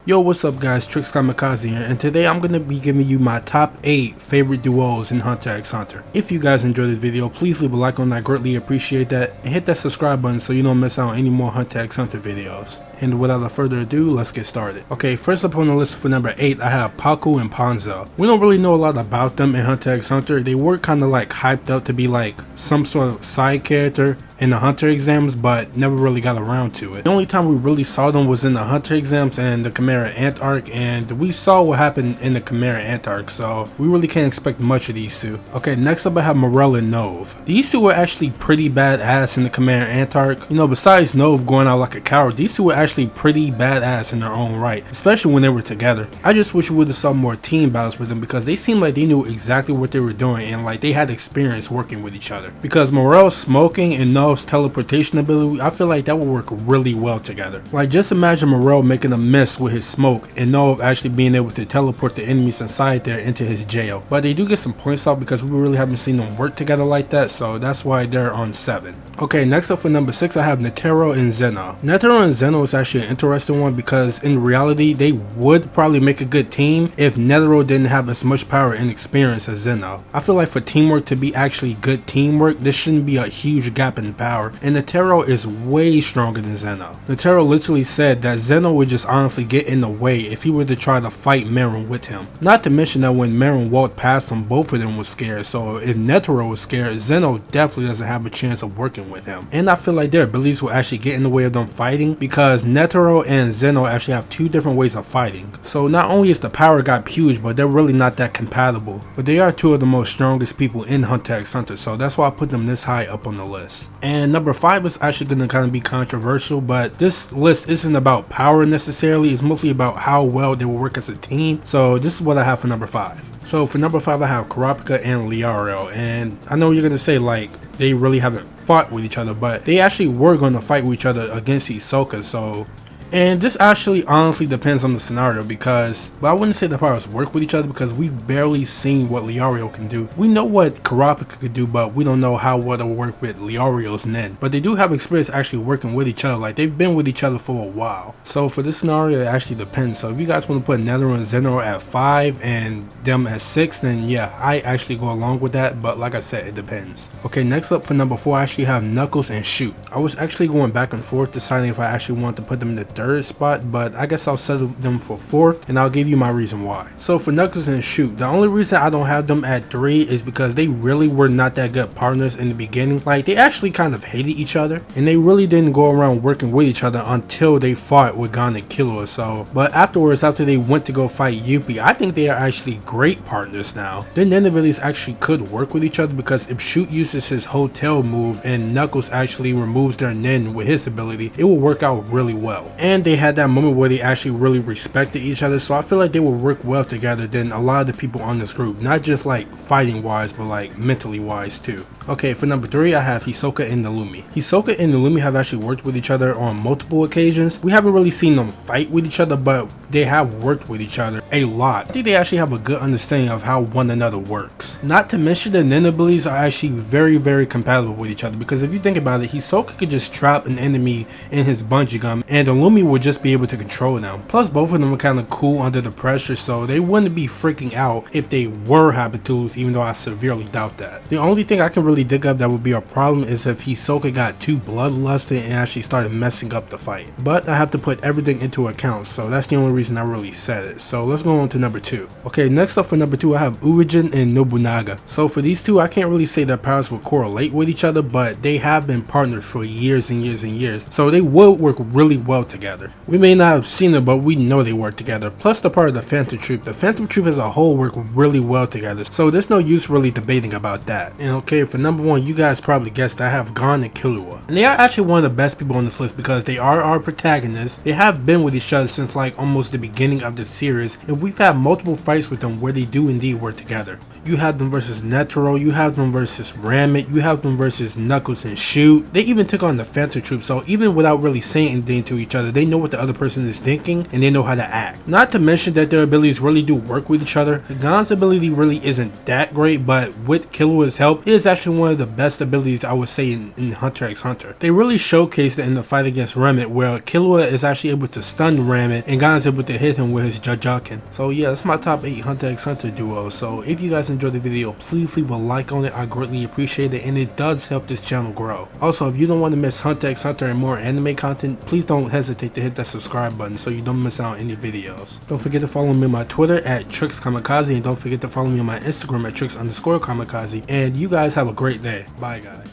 Yo, what's up guys, TrickzKamikaze here, and today I'm going to be giving you my top 8 favorite duos in Hunter x Hunter. If you guys enjoyed this video, please leave a like on that, I greatly appreciate that, and hit that subscribe button so you don't miss out on any more Hunter x Hunter videos. And without further ado, let's get started. Okay, first up on the list for number 8, I have Paku and Panzo. We don't really know a lot about them in Hunter x Hunter. They were kind of like hyped up to be like some sort of side character in the Hunter exams, but never really got around to it. The only time we really saw them was in the Hunter exams and the Chimera Ant arc, and we saw what happened in the Chimera Ant arc, so we really can't expect much of these two. Okay, next up I have Morel and Nove. These two were actually pretty badass in the Chimera Ant arc. You know, besides Nove going out like a coward, these two were actually pretty badass in their own right, especially when they were together. I just wish we would have saw more team battles with them because they seemed like they knew exactly what they were doing and like they had experience working with each other. Because Morel's smoking and Nove's teleportation ability, I feel like that would work really well together. Like, just imagine Morel making a mist with his smoke and Nove actually being able to teleport the enemies inside there into his jail. But they do get some points off because we really haven't seen them work together like that, so that's why they're on 7. Okay, next up for number 6 I have Netero and Zeno. Netero and Zeno is actually an interesting one because in reality they would probably make a good team if Netero didn't have as much power and experience as Zeno. I feel like for teamwork to be actually good teamwork, there shouldn't be a huge gap in power, and Netero is way stronger than Zeno. Netero literally said that Zeno would just honestly get in the way if he were to try to fight Meron with him. Not to mention that when Meron walked past him, both of them were scared, so if Netero was scared, Zeno definitely doesn't have a chance of working with him. And I feel like their abilities will actually get in the way of them fighting because Netero and Zeno actually have 2 different ways of fighting. So not only is the power gap huge, but they're really not that compatible. But they are 2 of the most strongest people in Hunter x Hunter, so that's why I put them this high up on the list. And number 5 is actually going to kind of be controversial, but this list isn't about power necessarily, it's mostly about how well they will work as a team. So this is what I have for number 5. So for number 5 I have Kurapika and Liario, and I know you're going to say like they really haven't fought with each other, but they actually were going to fight with each other against Hisoka, so. And this actually honestly depends on the scenario because, but I wouldn't say the powers work with each other because we've barely seen what Liario can do. We know what Kurapika could do, but we don't know how well it'll work with Liario's Nen. But they do have experience actually working with each other, like they've been with each other for a while. So for this scenario, it actually depends. So if you guys want to put Netero and Zeno at 5 and them at 6, then yeah, I actually go along with that, but like I said, it depends. Okay, next up for number 4, I actually have Knuckles and Shoot. I was actually going back and forth deciding if I actually want to put them in the 3rd spot, but I guess I'll settle them for 4th, and I'll give you my reason why. So for Knuckles and Shoot, the only reason I don't have them at 3 is because they really were not that good partners in the beginning. Like, they actually kind of hated each other, and they really didn't go around working with each other until they fought with Gon and Killua. So, but afterwards, after they went to go fight Yuppie, I think they are actually great partners now. Their Nen abilities actually could work with each other because if Shoot uses his hotel move and Knuckles actually removes their Nen with his ability, it will work out really well. And they had that moment where they actually really respected each other, so I feel like they will work well together than a lot of the people on this group, not just like fighting wise, but like mentally wise too. Okay, for number 3 I have Hisoka and Nalumi. Hisoka and Nalumi have actually worked with each other on multiple occasions. We haven't really seen them fight with each other, but they have worked with each other a lot. I think they actually have a good understanding of how one another works. Not to mention the Nen abilities are actually very compatible with each other, because if you think about it, Hisoka could just trap an enemy in his bungee gum and Nalumi would just be able to control them. Plus both of them are kind of cool under the pressure, so they wouldn't be freaking out if they were happen to lose, even though I severely doubt that. The only thing I can really think of that would be a problem is if Hisoka got too bloodlusted and actually started messing up the fight. But I have to put everything into account, so that's the only reason I really said it. So let's go on to number 2. Okay, next up for number 2 I have Urajin and Nobunaga. So for these two, I can't really say their powers will correlate with each other, but they have been partnered for years and years, so they will work really well together. We may not have seen it, but we know they work together. Plus they're part of the Phantom Troop. The Phantom Troop as a whole work really well together, so there's no use really debating about that. And okay, for number 1, you guys probably guessed I have Gon and Killua. And they are actually one of the best people on this list because they are our protagonists. They have been with each other since like almost the beginning of the series, and we've had multiple fights with them where they do indeed work together. You have them versus Netero, you have them versus Ramit, you have them versus Knuckles and Shoot. They even took on the Phantom Troop, so even without really saying anything to each other, they know what the other person is thinking and they know how to act. Not to mention that their abilities really do work with each other. Gon's ability really isn't that great, but with Killua's help, it is actually one of the best abilities I would say in Hunter x Hunter. They really showcased it in the fight against Ramit, where Killua is actually able to stun Ramit and Gon's able to hit him with his Jajaken. So yeah, that's my top 8 Hunter x Hunter duos. So if you guys enjoyed the video, please leave a like on it. I greatly appreciate it, and it does help this channel grow. Also, if you don't want to miss Hunter x Hunter and more anime content, please don't hesitate to hit that subscribe button so you don't miss out on any videos. Don't forget to follow me on my Twitter at TrickzKamikaze, and don't forget to follow me on my Instagram at Tricks_Kamikaze. And you guys have a great day. Bye guys.